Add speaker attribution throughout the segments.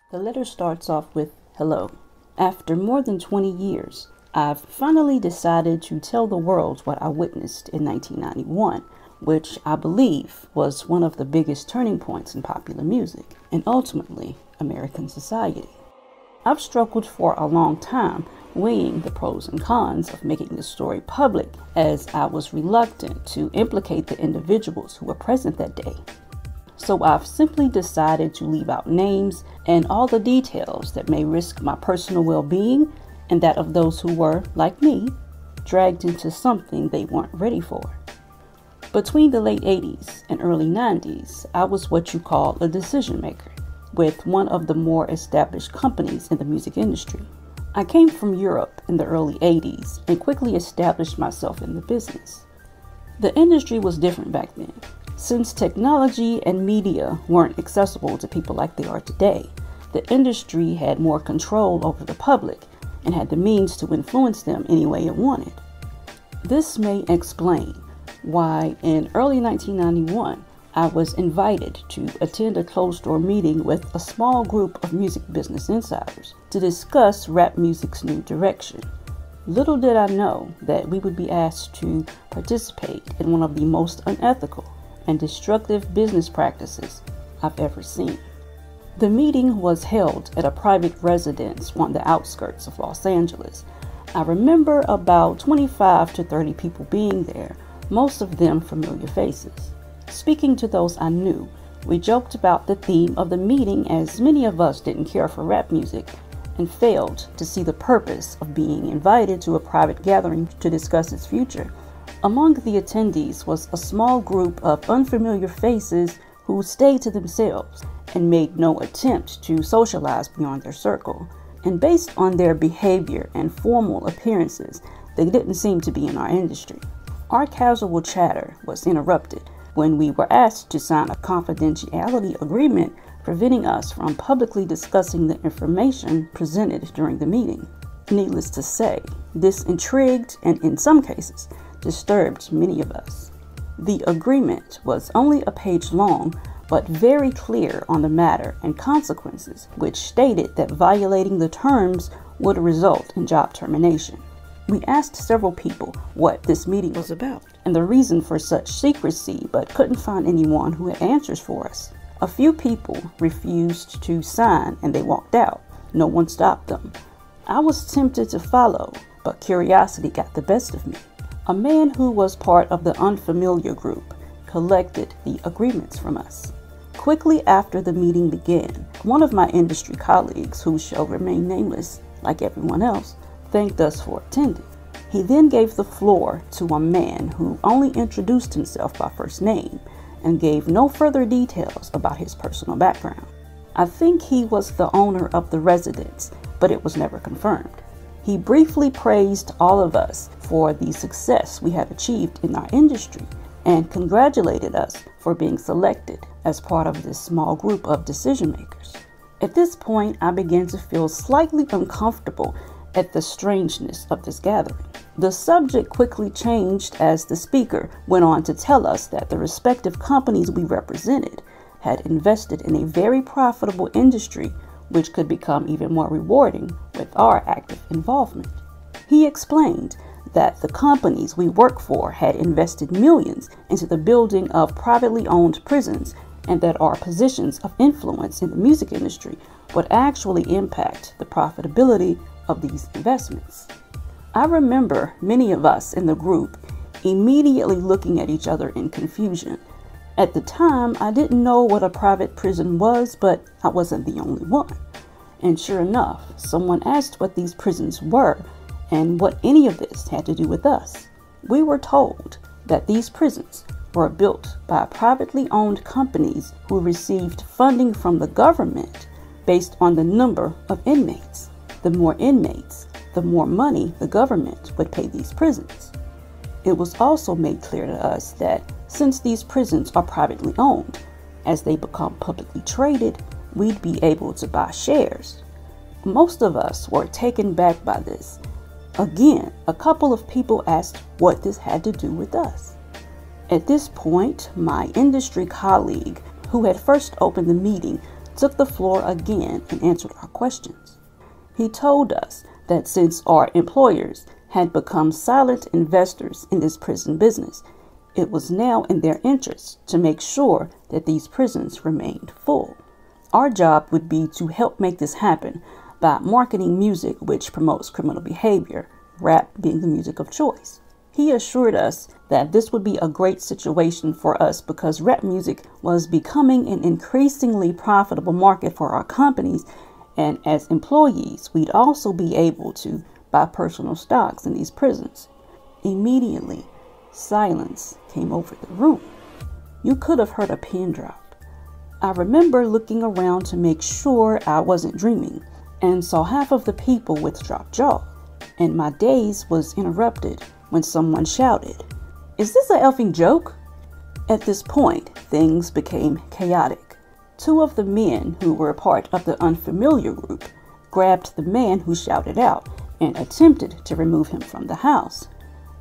Speaker 1: The letter starts off with, "Hello. After more than 20 years, I've finally decided to tell the world what I witnessed in 1991, which I believe was one of the biggest turning points in popular music and ultimately American society. I've struggled for a long time weighing the pros and cons of making this story public, as I was reluctant to implicate the individuals who were present that day. So I've simply decided to leave out names and all the details that may risk my personal well-being and that of those who were, like me, dragged into something they weren't ready for. Between the late 80s and early 90s, I was what you call a decision maker with one of the more established companies in the music industry. I came from Europe in the early 80s and quickly established myself in the business. The industry was different back then. Since technology and media weren't accessible to people like they are today, the industry had more control over the public and had the means to influence them any way it wanted. This may explain why in early 1991, I was invited to attend a closed-door meeting with a small group of music business insiders to discuss rap music's new direction. Little did I know that we would be asked to participate in one of the most unethical and destructive business practices I've ever seen. The meeting was held at a private residence on the outskirts of Los Angeles. I remember about 25 to 30 people being there, most of them familiar faces. Speaking to those I knew, we joked about the theme of the meeting, as many of us didn't care for rap music and failed to see the purpose of being invited to a private gathering to discuss its future. Among the attendees was a small group of unfamiliar faces who stayed to themselves and made no attempt to socialize beyond their circle. And based on their behavior and formal appearances, they didn't seem to be in our industry. Our casual chatter was interrupted when we were asked to sign a confidentiality agreement preventing us from publicly discussing the information presented during the meeting. Needless to say, this intrigued and in some cases disturbed many of us. The agreement was only a page long, but very clear on the matter and consequences, which stated that violating the terms would result in job termination. We asked several people what this meeting was about and the reason for such secrecy, but couldn't find anyone who had answers for us. A few people refused to sign and they walked out. No one stopped them. I was tempted to follow, but curiosity got the best of me. A man who was part of the unfamiliar group collected the agreements from us. Quickly after the meeting began, one of my industry colleagues, who shall remain nameless like everyone else, thanked us for attending. He then gave the floor to a man who only introduced himself by first name and gave no further details about his personal background. I think he was the owner of the residence, but it was never confirmed. He briefly praised all of us for the success we had achieved in our industry and congratulated us for being selected as part of this small group of decision makers. At this point, I began to feel slightly uncomfortable at the strangeness of this gathering. The subject quickly changed as the speaker went on to tell us that the respective companies we represented had invested in a very profitable industry which could become even more rewarding with our active involvement. He explained that the companies we work for had invested millions into the building of privately owned prisons and that our positions of influence in the music industry would actually impact the profitability of these investments. I remember many of us in the group immediately looking at each other in confusion. At the time, I didn't know what a private prison was, but I wasn't the only one. And sure enough, someone asked what these prisons were and what any of this had to do with us. We were told that these prisons were built by privately owned companies who received funding from the government based on the number of inmates. The more inmates, the more money the government would pay these prisons. It was also made clear to us that since these prisons are privately owned, as they become publicly traded, we'd be able to buy shares. Most of us were taken back by this. Again, a couple of people asked what this had to do with us. At this point, my industry colleague, who had first opened the meeting, took the floor again and answered our questions. He told us that since our employers had become silent investors in this prison business, it was now in their interest to make sure that these prisons remained full. Our job would be to help make this happen by marketing music which promotes criminal behavior, rap being the music of choice. He assured us that this would be a great situation for us because rap music was becoming an increasingly profitable market for our companies, and as employees, we'd also be able to buy personal stocks in these prisons. Immediately, silence came over the room. You could have heard a pin drop. I remember looking around to make sure I wasn't dreaming and saw half of the people with dropped jaw, and my daze was interrupted when someone shouted, "Is this a effing joke?" At this point, things became chaotic. Two of the men who were part of the unfamiliar group grabbed the man who shouted out and attempted to remove him from the house.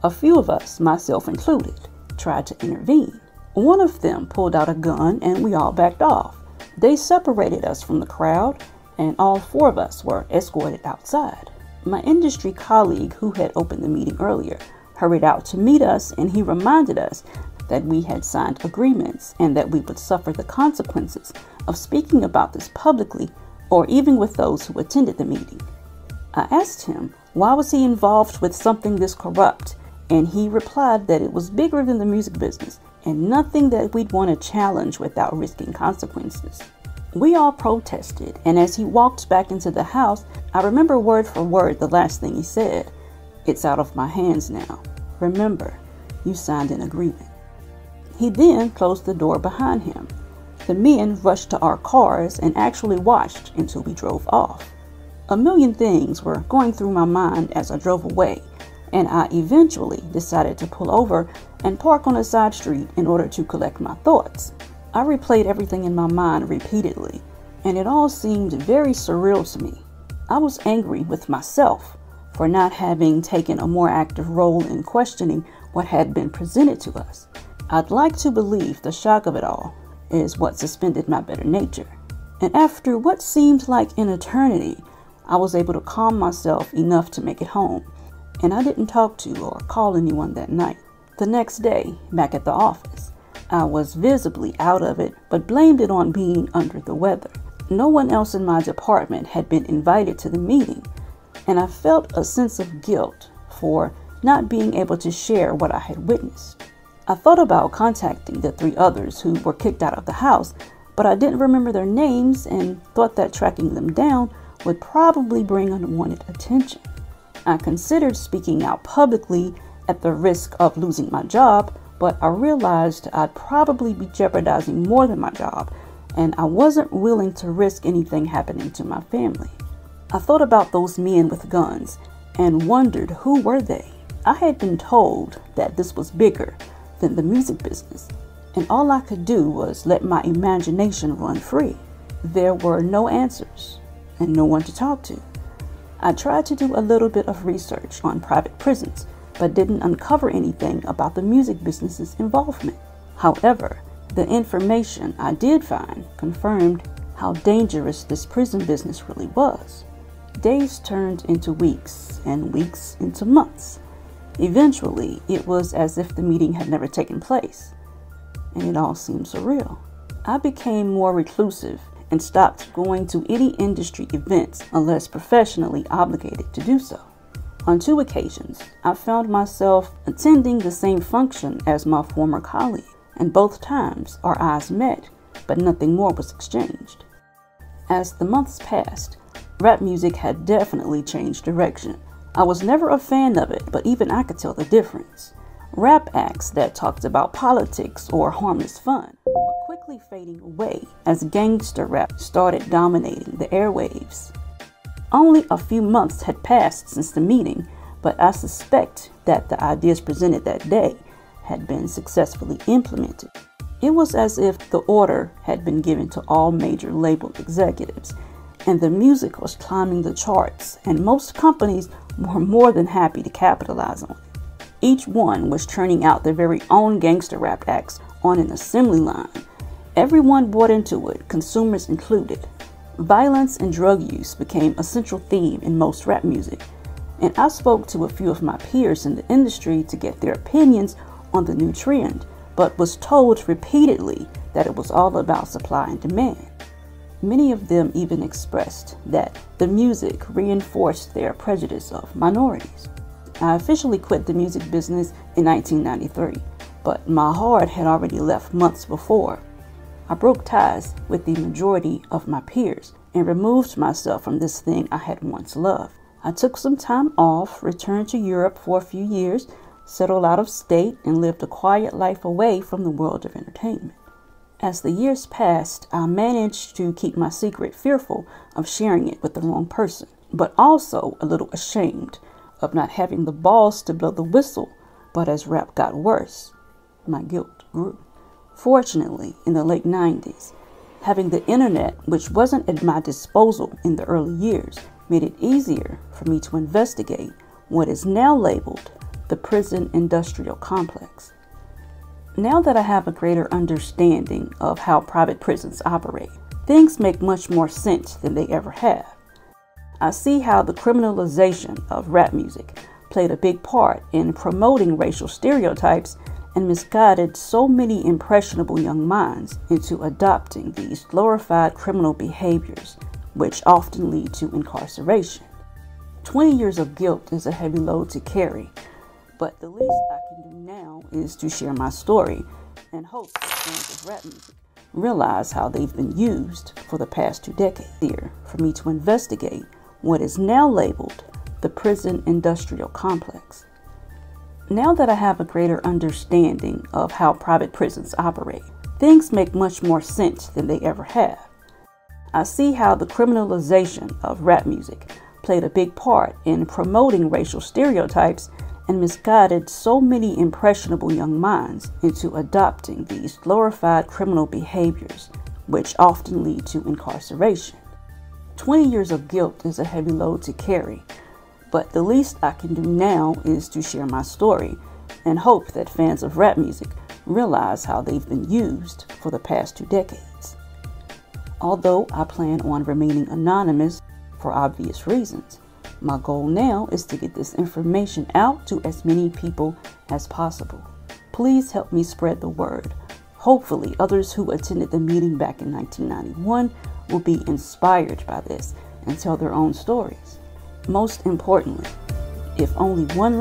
Speaker 1: A few of us, myself included, tried to intervene. One of them pulled out a gun and we all backed off. They separated us from the crowd and all four of us were escorted outside. My industry colleague who had opened the meeting earlier hurried out to meet us, and he reminded us that we had signed agreements and that we would suffer the consequences of speaking about this publicly or even with those who attended the meeting. I asked him why was he involved with something this corrupt, and he replied that it was bigger than the music business and nothing that we'd want to challenge without risking consequences. We all protested, and as he walked back into the house, I remember word for word the last thing he said. "It's out of my hands now. Remember, you signed an agreement." He then closed the door behind him. The men rushed to our cars and actually watched until we drove off. A million things were going through my mind as I drove away, and I eventually decided to pull over and park on a side street in order to collect my thoughts. I replayed everything in my mind repeatedly, and it all seemed very surreal to me. I was angry with myself for not having taken a more active role in questioning what had been presented to us. I'd like to believe the shock of it all is what suspended my better nature. And after what seemed like an eternity, I was able to calm myself enough to make it home, and I didn't talk to or call anyone that night. The next day, back at the office, I was visibly out of it, but blamed it on being under the weather. No one else in my department had been invited to the meeting, and I felt a sense of guilt for not being able to share what I had witnessed. I thought about contacting the 3 others who were kicked out of the house, but I didn't remember their names and thought that tracking them down would probably bring unwanted attention. I considered speaking out publicly at the risk of losing my job, but I realized I'd probably be jeopardizing more than my job, and I wasn't willing to risk anything happening to my family. I thought about those men with guns and wondered who were they. I had been told that this was bigger than the music business, and all I could do was let my imagination run free. There were no answers and no one to talk to. I tried to do a little bit of research on private prisons, but didn't uncover anything about the music business's involvement. However, the information I did find confirmed how dangerous this prison business really was. Days turned into weeks, and weeks into months. Eventually, it was as if the meeting had never taken place, and it all seemed surreal. I became more reclusive and stopped going to any industry events unless professionally obligated to do so. On 2 occasions, I found myself attending the same function as my former colleague, and both times our eyes met, but nothing more was exchanged. As the months passed, rap music had definitely changed direction. I was never a fan of it, but even I could tell the difference. Rap acts that talked about politics or harmless fun were quickly fading away as gangster rap started dominating the airwaves. Only a few months had passed since the meeting, but I suspect that the ideas presented that day had been successfully implemented. It was as if the order had been given to all major label executives, and the music was climbing the charts, and most companies were more than happy to capitalize on it. Each one was churning out their very own gangster rap acts on an assembly line, Everyone bought into it, consumers included. Violence and drug use became a central theme in most rap music, and I spoke to a few of my peers in the industry to get their opinions on the new trend, but was told repeatedly that it was all about supply and demand. Many of them even expressed that the music reinforced their prejudice of minorities. I officially quit the music business in 1993, but my heart had already left months before. I broke ties with the majority of my peers and removed myself from this thing I had once loved. I took some time off, returned to Europe for a few years, settled out of state, and lived a quiet life away from the world of entertainment. As the years passed, I managed to keep my secret, fearful of sharing it with the wrong person, but also a little ashamed of not having the balls to blow the whistle. But as rap got worse, my guilt grew. Fortunately, in the late 90s, having the internet, which wasn't at my disposal in the early years, made it easier for me to investigate what is now labeled the prison industrial complex. Now that I have a greater understanding of how private prisons operate, things make much more sense than they ever have. I see how the criminalization of rap music played a big part in promoting racial stereotypes and misguided so many impressionable young minds into adopting these glorified criminal behaviors, which often lead to incarceration. 20 years of guilt is a heavy load to carry, but the least I can do now is to share my story and hope that fans of rap music realize how they've been used for the past 2 decades. Here for me to investigate what is now labeled the prison industrial complex. Now that I have a greater understanding of how private prisons operate, things make much more sense than they ever have. I see how the criminalization of rap music played a big part in promoting racial stereotypes and misguided so many impressionable young minds into adopting these glorified criminal behaviors, which often lead to incarceration. 20 years of guilt is a heavy load to carry, but the least I can do now is to share my story and hope that fans of rap music realize how they've been used for the past 2 decades. Although I plan on remaining anonymous for obvious reasons, my goal now is to get this information out to as many people as possible. Please help me spread the word. Hopefully, others who attended the meeting back in 1991 will be inspired by this and tell their own stories. Most importantly, if only one